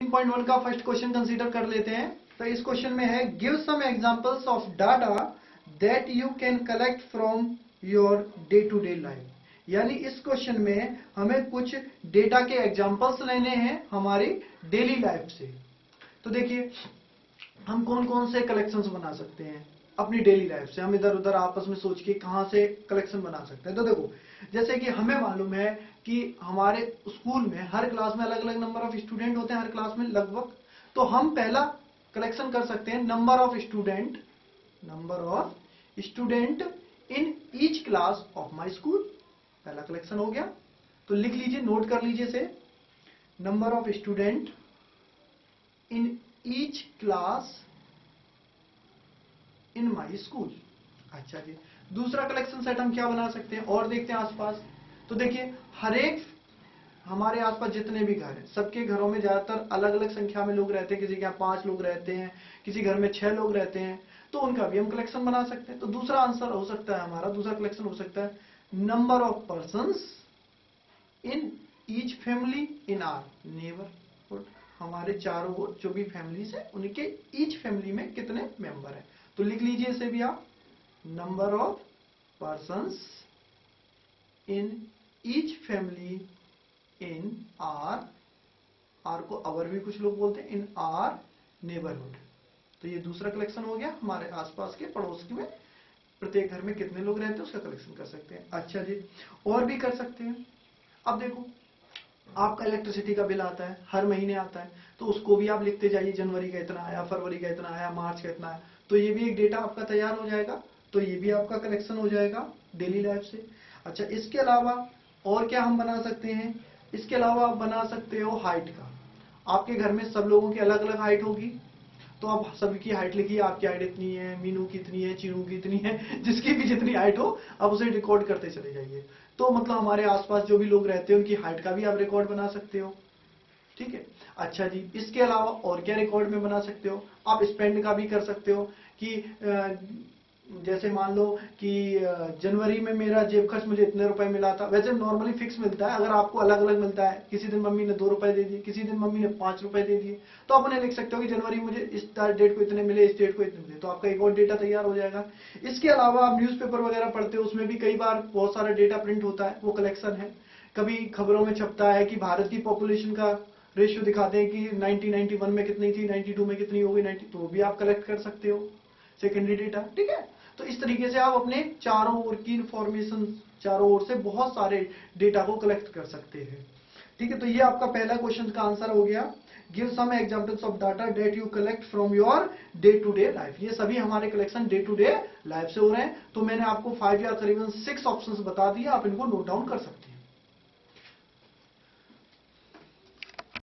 3.1 का first question consider कर लेते हैं। तो इस क्वेश्चन में है give some examples of data that you can collect from your day to day life. यानी इस क्वेश्चन में हमें कुछ डेटा के एग्जांपल्स लेने हैं हमारी डेली लाइफ से। तो देखिए हम कौन कौन से कलेक्शंस बना सकते हैं अपनी डेली लाइफ से। हम इधर उधर आपस में सोच के कहां से कलेक्शन बना सकते हैं। तो देखो जैसे कि हमें मालूम है कि हमारे स्कूल में हर क्लास में अलग अलग नंबर ऑफ स्टूडेंट होते हैं, हर क्लास में लगभग। तो हम पहला कलेक्शन कर सकते हैं number of student in each class of my school. पहला कलेक्शन हो गया। तो लिख लीजिए, नोट कर लीजिए से, number of student in each class in my school. अच्छा जी, दूसरा कलेक्शन सेट हम क्या बना सकते हैं और देखते हैं आसपास। तो देखिए हर एक हमारे आसपास जितने भी घर हैं, सबके घरों में ज्यादातर अलग अलग संख्या में लोग रहते हैं। किसी के यहाँ 5 लोग रहते हैं, किसी घर में 6 लोग रहते हैं, तो उनका भी हम कलेक्शन बना सकते हैं। तो दूसरा आंसर हो सकता है हमारा, दूसरा कलेक्शन हो सकता है number of persons in each family in our neighbourhood. हमारे चारों ओर जो भी फैमिलीज है उनके ईच फैमिली में कितने मेंबर हैं। तो लिख लीजिए इसे भी आप, number of persons in each family in are को अवर भी कुछ लोग बोलते हैं, इन आर नेबरहुड। तो ये दूसरा कलेक्शन हो गया, हमारे आसपास के पड़ोस में प्रत्येक घर में कितने लोग रहते हैं उसका कलेक्शन कर सकते हैं। अच्छा जी, और भी कर सकते हैं। अब देखो आपका इलेक्ट्रिसिटी का बिल आता है, हर महीने आता है, तो उसको भी आप लिखते जाइए, जनवरी का इतना आया, फरवरी का इतना आया, मार्च का इतना आया। तो ये भी एक डेटा आपका तैयार हो जाएगा। तो ये भी आपका कलेक्शन हो जाएगा डेली लाइफ से। अच्छा, इसके अलावा और क्या हम बना सकते हैं? इसके अलावा आप बना सकते हो हाइट का। आपके घर में सब लोगों की अलग अलग हाइट होगी, तो आप सबकी हाइट लिखिए, आपकी हाइट इतनी है, मीनू की इतनी है, चीनू की इतनी है, जिसकी भी जितनी हाइट हो आप उसे रिकॉर्ड करते चले जाइए। तो मतलब हमारे आसपास जो भी लोग रहते हैं उनकी हाइट का भी आप रिकॉर्ड बना सकते हो। ठीक है। अच्छा जी, इसके अलावा और क्या रिकॉर्ड में बना सकते हो? आप स्पेंड का भी कर सकते हो कि जैसे मान लो कि जनवरी में मेरा जेब खर्च मुझे इतने रुपए मिला था। वैसे नॉर्मली फिक्स मिलता है, अगर आपको अलग अलग मिलता है, किसी दिन मम्मी ने 2 रुपए दे दिए, किसी दिन मम्मी ने 5 रुपए दे दिए, तो आप उन्हें लिख सकते हो कि जनवरी मुझे इस डेट को इतने मिले, इस डेट को इतने मिले। तो आपका एक और डेटा तैयार हो जाएगा। इसके अलावा आप न्यूज़पेपर वगैरह पढ़ते हो, उसमें भी कई बार बहुत सारा डेटा प्रिंट होता है, वो कलेक्शन है। कभी खबरों में छपता है कि भारत की पॉपुलेशन का रेशियो दिखाते हैं कि 1991 में कितनी थी, 92 में कितनी हो गई, 90, तो भी आप कलेक्ट कर सकते हो सेकेंडरी डेटा। ठीक है। तो इस तरीके से आप अपने चारों ओर की इंफॉर्मेशन, चारों ओर से बहुत सारे डेटा को कलेक्ट कर सकते हैं। ठीक है। तो ये आपका पहला क्वेश्चन का आंसर हो गया, give some examples of data that you collect from your day to day life. ये सभी हमारे collection day to day life से हो रहे हैं। तो मैंने आपको 5 या करीबन 6 ऑप्शंस बता दिए, आप इनको नोट डाउन कर सकते हैं।